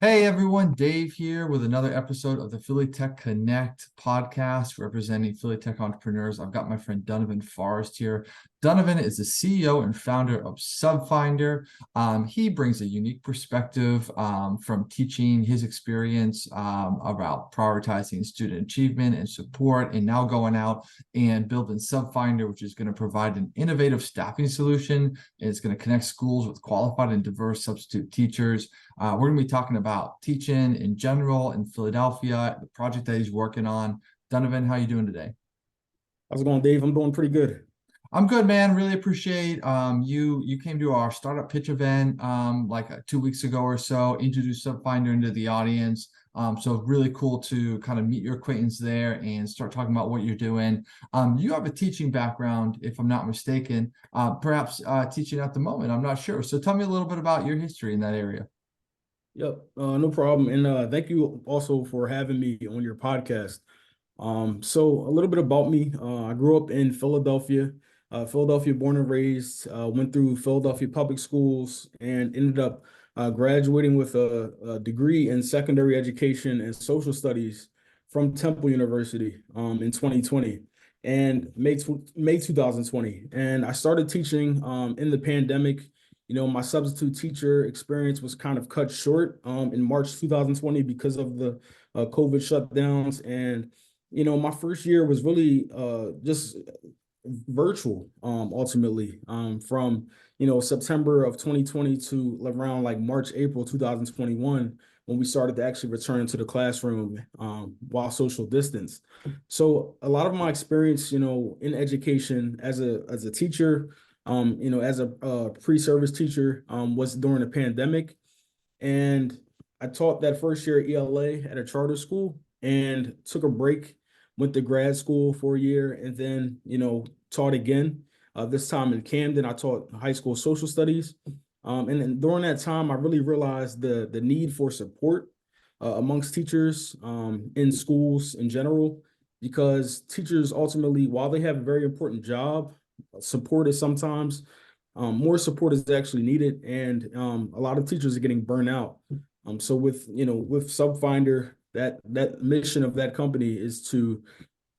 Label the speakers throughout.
Speaker 1: Hey everyone, Dave here with another episode of the Philly Tech Connect podcast representing Philly Tech entrepreneurs. I've got my friend Donovan Forrest here. Donovan is the CEO and founder of Subfindr. He brings a unique perspective from teaching his experience about prioritizing student achievement and support, and now going out and building Subfindr, which is going to provide an innovative staffing solution. It's going to connect schools with qualified and diverse substitute teachers. We're going to be talking about teaching in general in Philadelphia, the project that he's working on. Donovan, how you doing today?
Speaker 2: How's it going, Dave? I'm doing pretty good.
Speaker 1: I'm good, man. Really appreciate you came to our startup pitch event like 2 weeks ago or so, introduced Subfinder into the audience. So really cool to kind of meet your acquaintance there and start talking about what you're doing. You have a teaching background, if I'm not mistaken, perhaps teaching at the moment. I'm not sure. So tell me a little bit about your history in that area.
Speaker 2: Yep, no problem. And thank you also for having me on your podcast. So a little bit about me. I grew up in Philadelphia, Philadelphia born and raised, went through Philadelphia public schools and ended up graduating with a degree in secondary education and social studies from Temple University in 2020 and May 2020. And I started teaching in the pandemic. My substitute teacher experience was kind of cut short in March 2020 because of the COVID shutdowns. And my first year was really just virtual, ultimately, from September of 2020 to around like March, April 2021, when we started to actually return to the classroom while social distance. So a lot of my experience, in education as a teacher, as a pre-service teacher, was during the pandemic. And I taught that first year at ELA at a charter school and took a break, went to grad school for a year, and then, taught again. This time in Camden, I taught high school social studies. And then during that time, I really realized the need for support amongst teachers in schools in general, because teachers ultimately, while they have a very important job, support is sometimes more support is actually needed, and a lot of teachers are getting burnt out. So with Subfindr, that mission of that company is to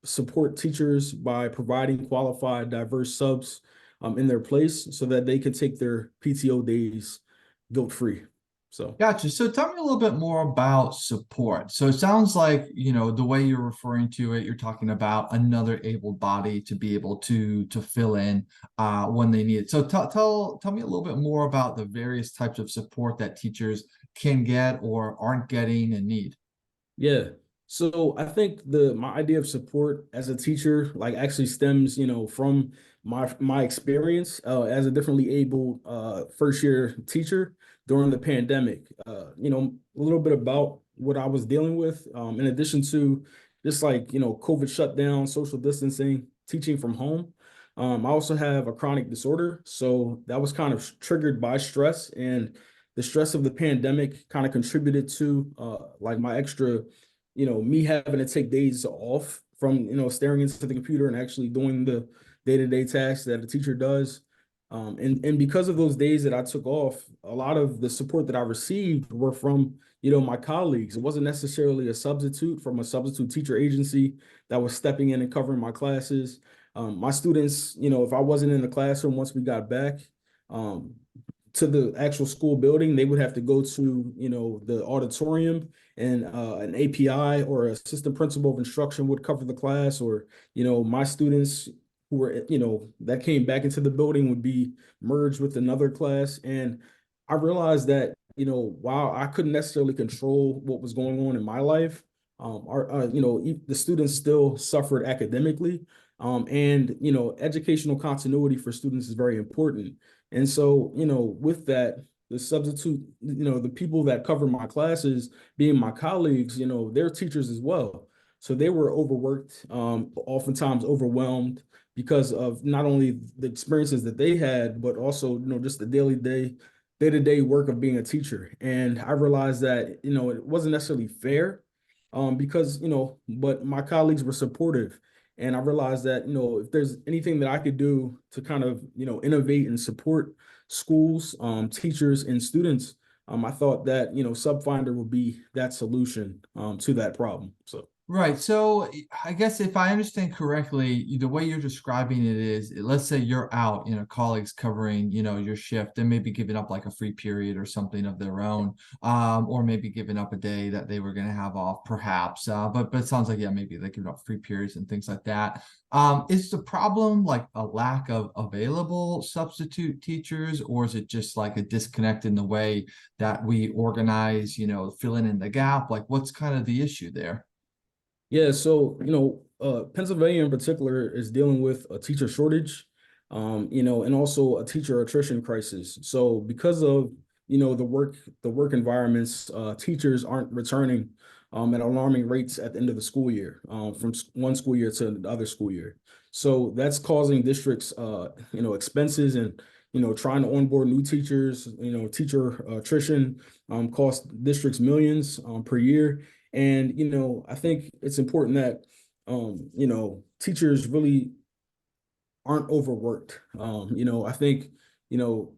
Speaker 2: support teachers by providing qualified, diverse subs in their place so that they can take their PTO days guilt-free. So.
Speaker 1: Gotcha. So tell me a little bit more about support. So it sounds like, the way you're referring to it, you're talking about another able body to be able to fill in when they need it. So tell me a little bit more about the various types of support that teachers can get or aren't getting and need.
Speaker 2: Yeah. So I think my idea of support as a teacher like actually stems, from my experience as a differently able first year teacher during the pandemic. A little bit about what I was dealing with, in addition to just like, COVID shutdown, social distancing, teaching from home. I also have a chronic disorder. So that was kind of triggered by stress, and the stress of the pandemic kind of contributed to like my extra, me having to take days off from, staring into the computer and actually doing the day-to-day tasks that a teacher does. And because of those days that I took off, a lot of the support that I received were from, my colleagues. It wasn't necessarily a substitute from a substitute teacher agency that was stepping in and covering my classes. My students, if I wasn't in the classroom once we got back, to the actual school building, they would have to go to, the auditorium, and an API or assistant principal of instruction would cover the class, or, my students who were, that came back into the building would be merged with another class. And I realized that, while I couldn't necessarily control what was going on in my life, the students still suffered academically. And, educational continuity for students is very important. And so, with that, the substitute, the people that cover my classes being my colleagues, they're teachers as well. So they were overworked, oftentimes overwhelmed because of not only the experiences that they had, but also, just the day-to-day work of being a teacher. And I realized that, it wasn't necessarily fair, because, but my colleagues were supportive. And I realized that, if there's anything that I could do to kind of, innovate and support schools, teachers, and students, I thought that, Subfindr would be that solution to that problem. So.
Speaker 1: Right. So I guess if I understand correctly, the way you're describing it is, let's say you're out, colleagues covering, your shift, they may be giving up like a free period or something of their own, or maybe giving up a day that they were going to have off, perhaps. But it sounds like, yeah, maybe they give up free periods and things like that. Is the problem like a lack of available substitute teachers, or is it just like a disconnect in the way that we organize, filling in the gap? Like, what's kind of the issue there?
Speaker 2: Yeah, so Pennsylvania in particular is dealing with a teacher shortage, and also a teacher attrition crisis. So because of the work environments, teachers aren't returning at alarming rates at the end of the school year, from one school year to the other school year. So that's causing districts, expenses and trying to onboard new teachers. Teacher attrition costs districts millions per year. And, I think it's important that, teachers really aren't overworked. I think, you know,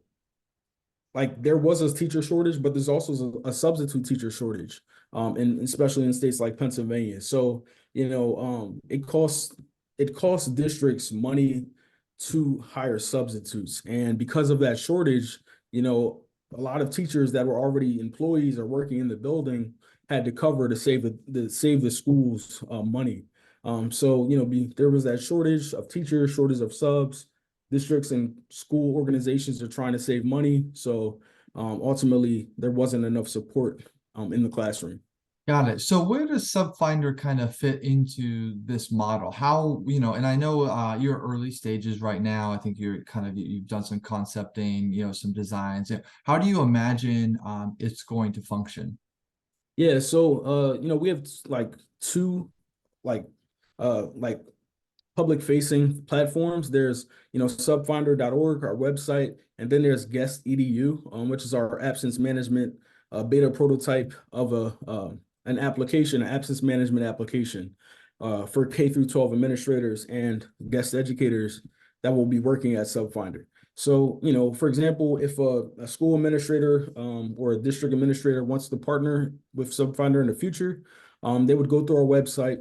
Speaker 2: like there was a teacher shortage, but there's also a substitute teacher shortage, and especially in states like Pennsylvania. So, it costs districts money to hire substitutes. And because of that shortage, a lot of teachers that were already employees or working in the building had to cover to save the schools money. So there was that shortage of teachers, shortage of subs. Districts and school organizations are trying to save money, so ultimately there wasn't enough support in the classroom.
Speaker 1: Got it. So where does Subfindr kind of fit into this model? How, and I know you're early stages right now. I think you've done some concepting, some designs. Yeah. How do you imagine it's going to function?
Speaker 2: Yeah, so we have like two like like public facing platforms. There's subfinder.org, our website, and then there's guest edu, which is our absence management beta prototype of an application, an absence management application for K through 12 administrators and guest educators that will be working at Subfindr. So, for example, if a school administrator or a district administrator wants to partner with Subfindr in the future, they would go through our website,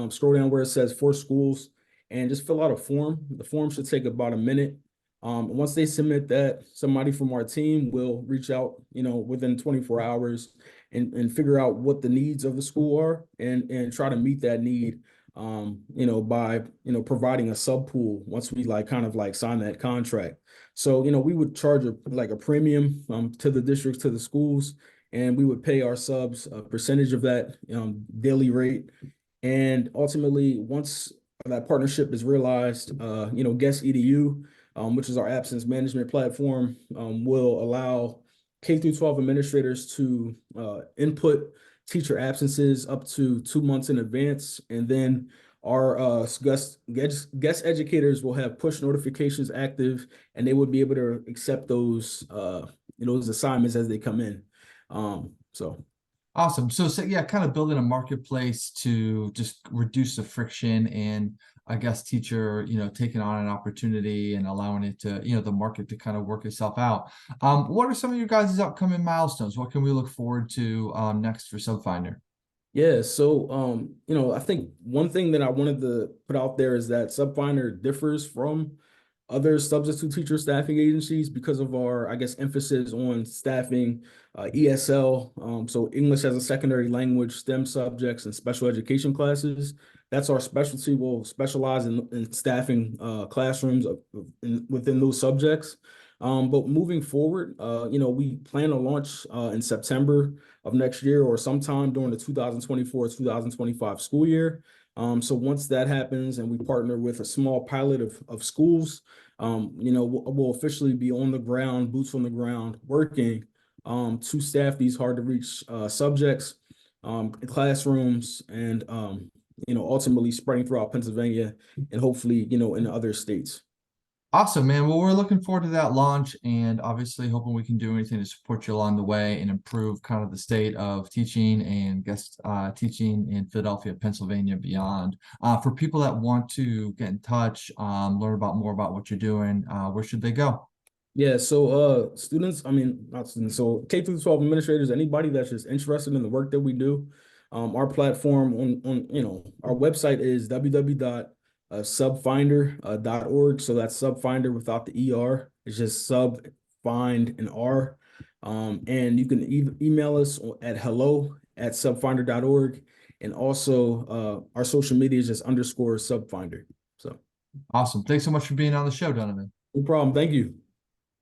Speaker 2: scroll down where it says for schools, and just fill out a form. The form should take about a minute. Once they submit that, somebody from our team will reach out, within 24 hours and figure out what the needs of the school are and try to meet that need, by, providing a sub pool once we kind of sign that contract. So, we would charge a premium to the districts, to the schools, and we would pay our subs a percentage of that daily rate. And ultimately, once that partnership is realized, Guest EDU, which is our absence management platform, will allow K through 12 administrators to input teacher absences up to 2 months in advance. And then our guest educators will have push notifications active, and they would be able to accept those assignments as they come in. So.
Speaker 1: Awesome. So yeah, kind of building a marketplace to just reduce the friction and I guess teacher, taking on an opportunity and allowing it to, the market to kind of work itself out. What are some of your guys' upcoming milestones? What can we look forward to next for Subfindr?
Speaker 2: Yeah, so I think one thing that I wanted to put out there is that Subfindr differs from other substitute teacher staffing agencies because of our, I guess, emphasis on staffing ESL, so English as a secondary language, STEM subjects, and special education classes. That's our specialty. We'll specialize in staffing classrooms within those subjects. But moving forward, we plan to launch in September of next year or sometime during the 2024-2025 school year. So once that happens and we partner with a small pilot of schools, we'll officially be on the ground, boots on the ground, working to staff these hard to reach subjects, classrooms, and ultimately spreading throughout Pennsylvania and hopefully, in other states.
Speaker 1: Awesome, man. Well, we're looking forward to that launch and obviously hoping we can do anything to support you along the way and improve kind of the state of teaching and guest teaching in Philadelphia, Pennsylvania, beyond. For people that want to get in touch, learn more about what you're doing, where should they go?
Speaker 2: Yeah, so students, I mean not students, so K through 12 administrators, anybody that's just interested in the work that we do, our platform on our website is www.subfindr.org. So that's Subfindr without the ER. It's just sub find an R. And you can email us at hello@subfindr.org. And also our social media is just _subfinder. So
Speaker 1: Awesome. Thanks so much for being on the show, Donovan.
Speaker 2: no problem. Thank you.